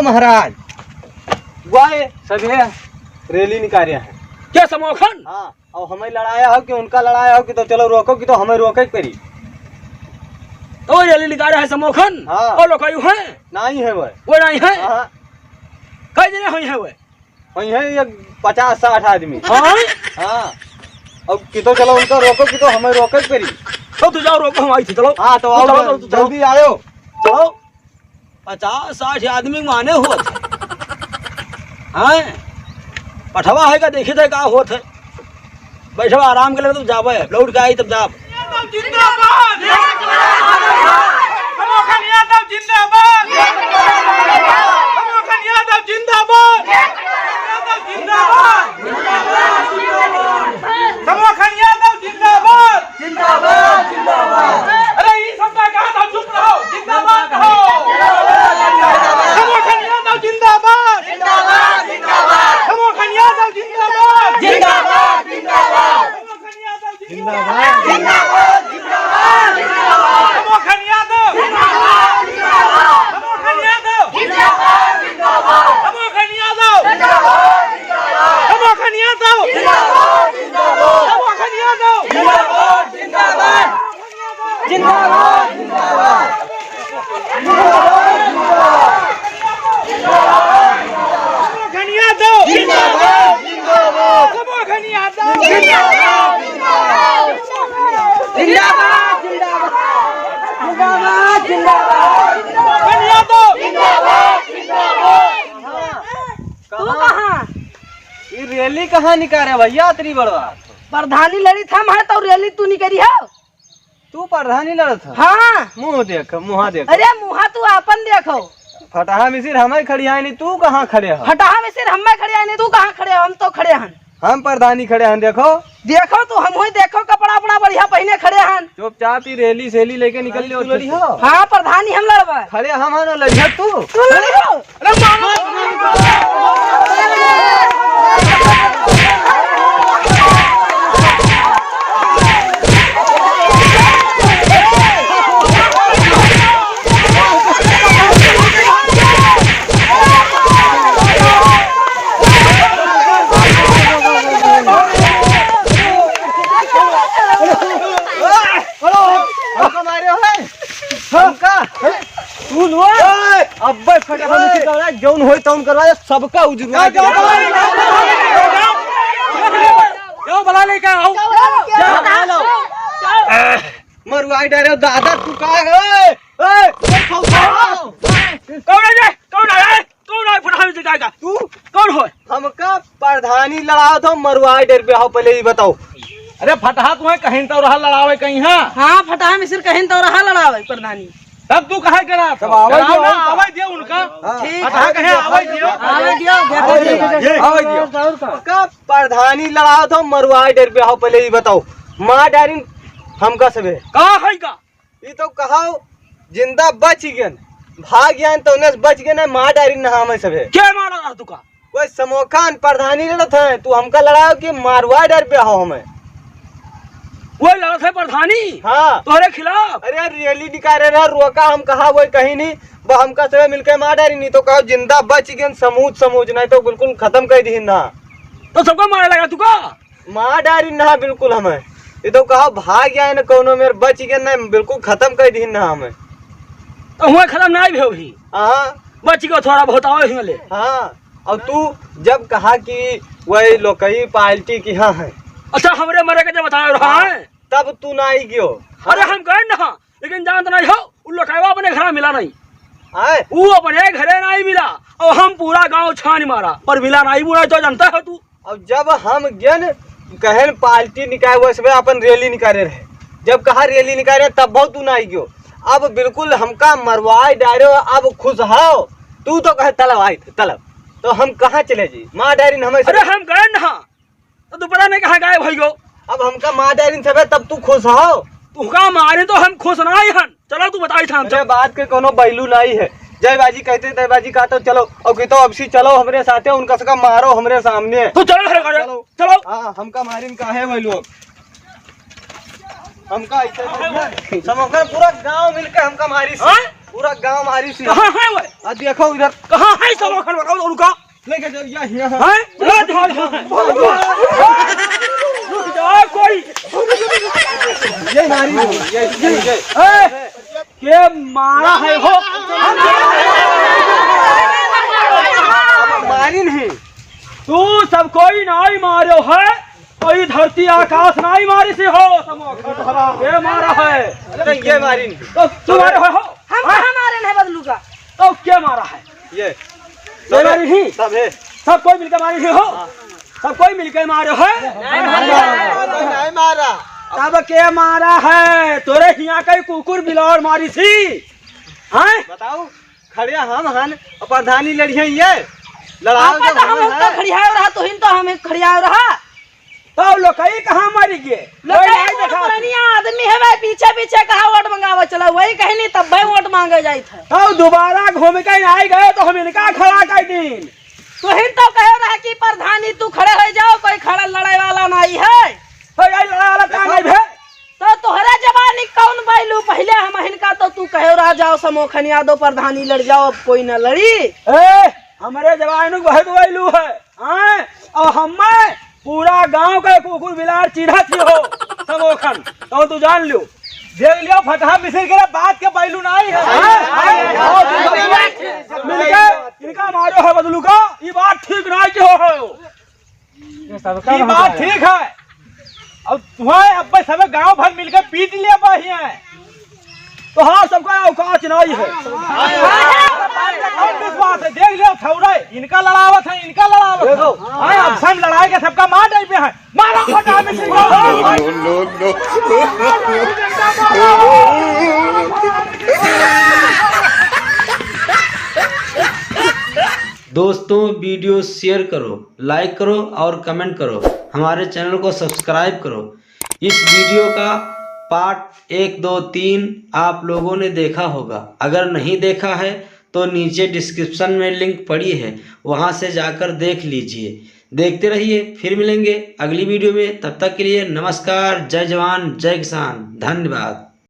महाराज वाए सभी रैली निकाले हैं क्या समोखन? हाँ और हमें लड़ाया हो कि उनका लड़ाया हो कि तो चलो रोको कि तो हमें रोके पड़ी तो रैली निकाले है समोखन। हाँ। और लोग आयु है नहीं है वो नहीं है। हाँ कई जने हुई है वो? वही है ये 50-60 आदमी। हाँ हाँ अब कि तो चलो उनको रोको कि तो हमें रोके पड़ी। तो तू जाओ रोको हम आई थी चलो। हाँ तो आओ चलो, जल्दी आयो चलो 50-60 आदमी माने हुए थे। हाँ पठवा है का देखी थे का होत है बैठवा आराम के लिए तुम जावे लौट के आई तब जाब। जिंदाबाद समोखन यादव जिंदाबाद समोखन यादव जिंदाबाद जिंदाबाद समोखन यादव जिंदाबाद जिंदाबाद जिंदाबाद। अरे ये सब का कहा था चुप रहो जिंदाबाद कहो। समोखन यादव जिंदाबाद जिंदाबाद जिंदाबाद समोखन यादव जिंदाबाद जिंदाबाद जिंदाबाद समोखन यादव जिंदाबाद जिंदाबाद जिंदाबाद समोखन यादव जिंदाबाद जिंदाबाद समोखन यादव जिंदाबाद जिंदाबाद समोखन यादव जिंदाबाद जिंदाबाद समोखन यादव जिंदाबाद जिंदाबाद समोखन यादव जिंदाबाद जिंदाबाद जिंदाबाद जिंदाबाद समोखन यादव जिंदाबाद जिंदाबाद समोखन यादव जिंदाबाद जिंदाबाद जिंदाबाद जिंदाबाद समोखन यादव जिंदाबाद जिंदाबाद। तू कहाँ? ये रैली कहाँ निकाले भैया इतनी बड़वा? प्रधानी लड़ी था मैं तो रैली तू नहीं करी हो। तू प्रधानी लड़त है? हाँ मुँह देख मुँह देख। अरे मुहा तू अपन देखो। फटाहा मिसिर हमें खड़ी है नहीं तू कहाँ खड़े हो? हटाहा में सिर हमें खड़े हैं तू कहाँ खड़े हो? हम तो खड़े हैं। हम प्रधानी खड़े हैं देखो। देखो तू हम ही देखो कपड़ा अपना बढ़िया पहने खड़े हैं। चुपचाप ही रैली सैली लेके निकल लियो लड़ी हो। हाँ प्रधानी हम लड़वा खड़े हम ना लड़िया तू। तू लड़ी हो। अब फटाफट से करवा जौन होई तौन करवा सबका उजरवा क्यों बला लेके आओ मरवाई डारे दादा तू का है? कौन है फटाफट से जाएगा तू कौन हो? हमका प्रधानी लड़ाओ तो मरवाई डर पे आओ पहले ही बताओ। अरे फटाहा तुम्हें कहीं तो रहा लड़ावे कहीं। हाँ हाँ फटाहा में सिर कहीं तो रहा लड़ावे प्रधानी। तब तू कहे करा तब आवाज दियो। आवाज दियो उनका। ठीक फटाहा कहे आवाज दियो आवे दियो आवाज दियो। हमका प्रधानी लड़ाओ तो मरवाई डर पे आओ पहले ही बताओ। माँ डारिन हमका सबे कहा है का ये तो कहाओ जिंदा बच गयन भाग गयन तो उन्हें बच गए ना। माँ डारिन नहा में सबे क्या मारा रहा तू का? कोई समोखान प्रधानी लड़त है तू हमका लड़ाओ कि मारवाई डर पे आओ हमें। वो लड़त है प्रधानी हाँ तुम्हारे खिलाफ। अरे रैली निकाले रहा रोका हम कहा वो कहीं नहीं वो हमका सब मिलकर मार डारी नहीं तो कहो जिंदा बच गए समूच नहीं तो बिल्कुल खत्म कर दी ना। तो सबको मारे लगा तू का? मार डारी ना बिल्कुल हमें ये तो कहो भाग गया न कोनो मेरे बच गए ना बिल्कुल खत्म कर दी ना हमें। तो हुए खत्म नहीं भी होगी। हाँ बच गयो थोड़ा बहुत आओ हिंगले। हाँ और तू जब कहा कि वही लोकई पार्टी की हाँ है अच्छा हमरे मरे के जब बताया रहा है तब तू ना आई गयो। अरे हम गए ना लेकिन जानते नहीं हो उन लौटावा अपने घर मिला नहीं। आए वो अपने घरे नहीं मिला और हम पूरा गांव छान मारा पर मिला नहीं। बुरा तो जानता है तू। अब जब हम गन कहन पार्टी निकाले वैसे अपन रैली निकाले रहे जब कहा रैली निकाले तब बहुत तू ना आई गयो। अब बिल्कुल हमका मरवाई डायरो अब खुश हो तू तो कहे तलब आई थे तलब तो हम कहाँ चले जी माँ डायरी हमें। अरे हम गए ना तो दोपहर में कहा गए भाई गो। अब हमका माँ डायरी सब तब तू खुश हो। तुमका मारे तो हम खुश ना ही हन। चलो तू बताई था मुझे बात के कोनो बैलू नहीं है। जयबाजी कहते जयबाजी कहा तो चलो और कहते तो अब सी चलो हमरे साथे उनका सका मारो हमरे सामने। तो चलो घर चलो चलो। हाँ हमका मारिन का है वही लोग हमका ऐसे समोखन पूरा गांव मिलकर हमका मारी पूरा गांव मारी सी कहाँ है वो? आ देखो इधर कहाँ है समोखन बताओ उनका? लेके चल यहाँ हैं? रुक जाओ कोई। ये मारी ये के मारा है हो? मारी नहीं तू सब कोई नहीं मारो है, कोई धरती आकाश नहीं मारी से हो समोखन। ये मारा है अरे ये मारी नहीं तो तू मारे हो? हम कहाँ मारे नहीं बदलू का? तो क्या मारा है? ये ये मारी थी? सब है सब कोई मिलकर मारी थी हो? सब कोई मिलकर मारे है? नहीं मारा तब के मारा है? तोरे हिया कई कुकुर बिलार मारी थी हैं? बताओ खड़िया हम हन और प्रधानी लड़िया ये लड़ाओ आपा तो हम उसका खड़ियाव रहा, तो हिन तो हमें खड़ियाव रहा। तो लोकई कहाँ मारी गे? आदमी है भाई, पीछे पीछे कहा वोट मंगावा चला, वही कहनी तब भाई वोट मांगे जाए थे। तो दोबारा घूम के आई गए तो हम इनका खड़ा कर दिन। तो हिन तो कहे रहा कि प्रधानी तू खड़े हो जाओ, कोई खड़ा लड़ाई वाला नहीं है। तो यही लड़ा वाला काम है भे? तो तोहरा जवानी कौन बैलू? पहले हम हिनका तो तू कहे रहा जाओ समोखन यादव प्रधानी लड़ जाओ, अब कोई न लड़ी। ए हमारे जवान बहुत वैलू है हैं? और हमें पूरा गांव का कुकुर बिलार चिढ़ा थी हो समोखन, तो तू जान लो। देख लियो फटहा मिसिर के बात के पहलू नहीं है मिलके इनका मारो है बदलू का। ये बात ठीक नहीं की हो। ये बात ठीक है। अब तुम्हारे अब सब गांव भर मिलकर पीट लिया बढ़िया है तो हाँ सबका औकात नहीं है। और किस बात है? देख लियो छौरा इनका लड़ावत है, इनका लड़ावत है। हाँ अब सब लड़ाई के सबका मार डाल पे है। मारो फटा मिसिर दोस्तों वीडियो शेयर करो, लाइक करो और कमेंट करो, हमारे चैनल को सब्सक्राइब करो। इस वीडियो का पार्ट 1, 2, 3 आप लोगों ने देखा होगा। अगर नहीं देखा है तो नीचे डिस्क्रिप्शन में लिंक पड़ी है, वहां से जाकर देख लीजिए। देखते रहिए, फिर मिलेंगे अगली वीडियो में। तब तक के लिए नमस्कार, जय जवान जय किसान, धन्यवाद।